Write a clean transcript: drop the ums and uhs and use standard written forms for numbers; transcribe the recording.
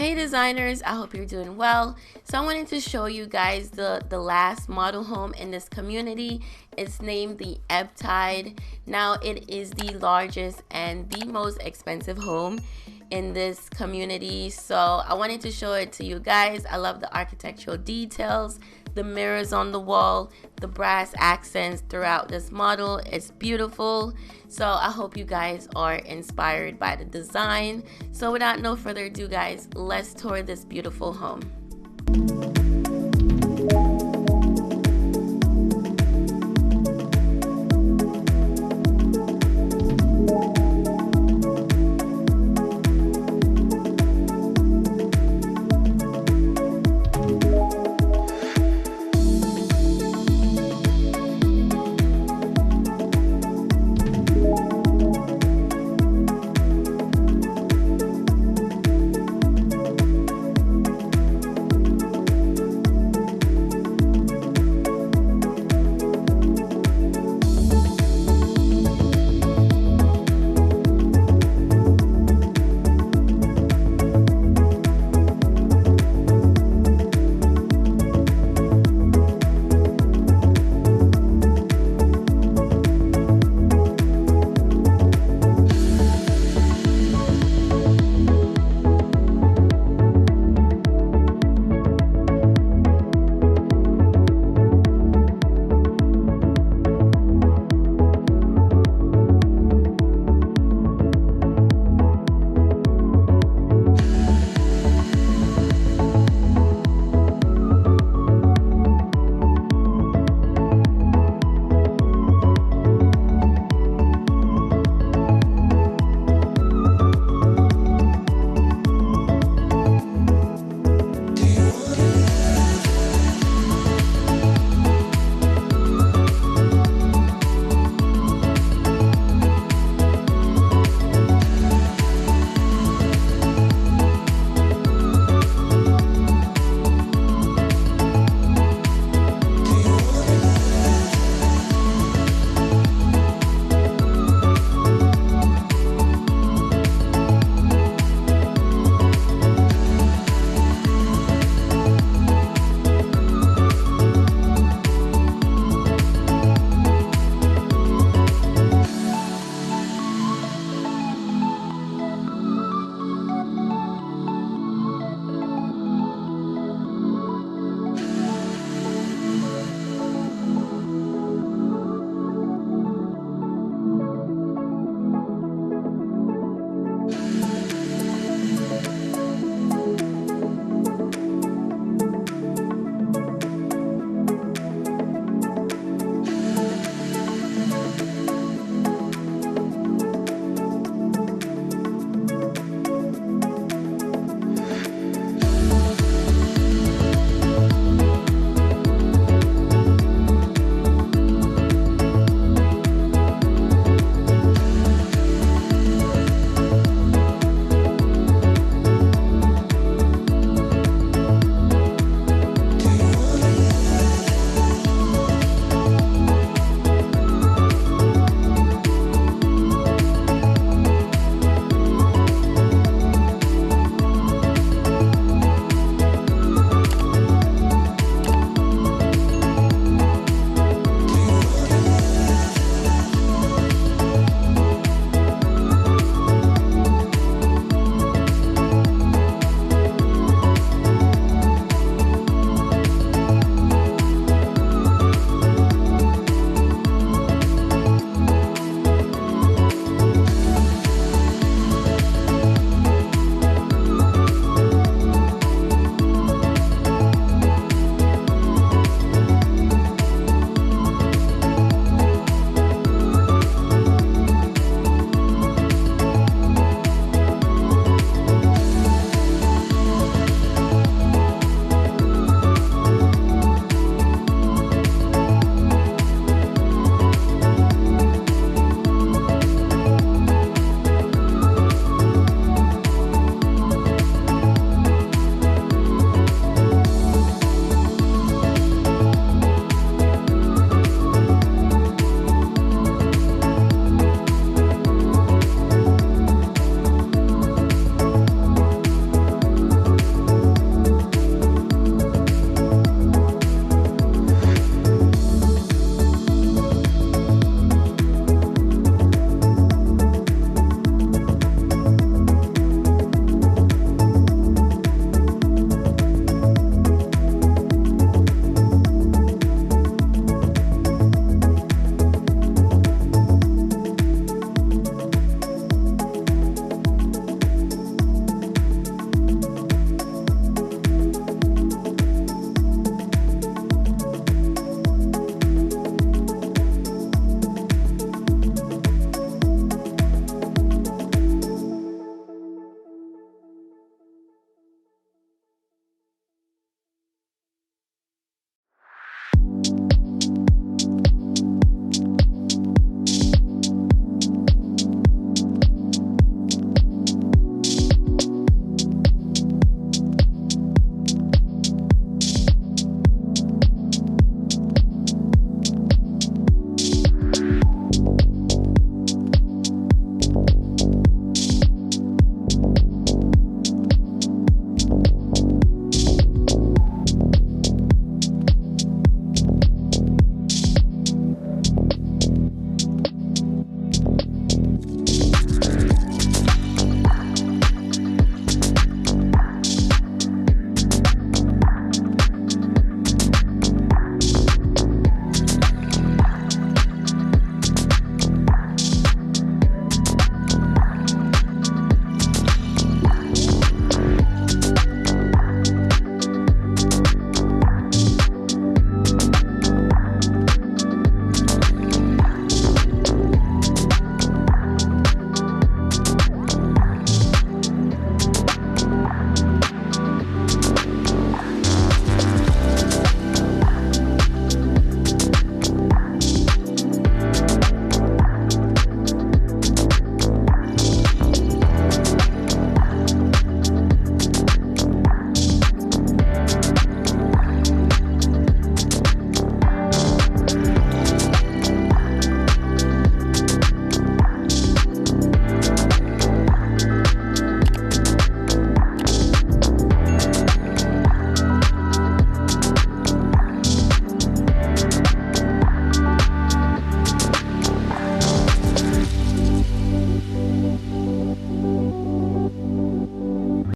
Hey designers, I hope you're doing well. So I wanted to show you guys the last model home in this community. It's named the Ebb Tide. Now it is the largest and the most expensive home in this community. So I wanted to show it to you guys. I love the architectural details, the mirrors on the wall, the brass accents throughout this model. It's beautiful. So I hope you guys are inspired by the design. So without no further ado guys, let's tour this beautiful home.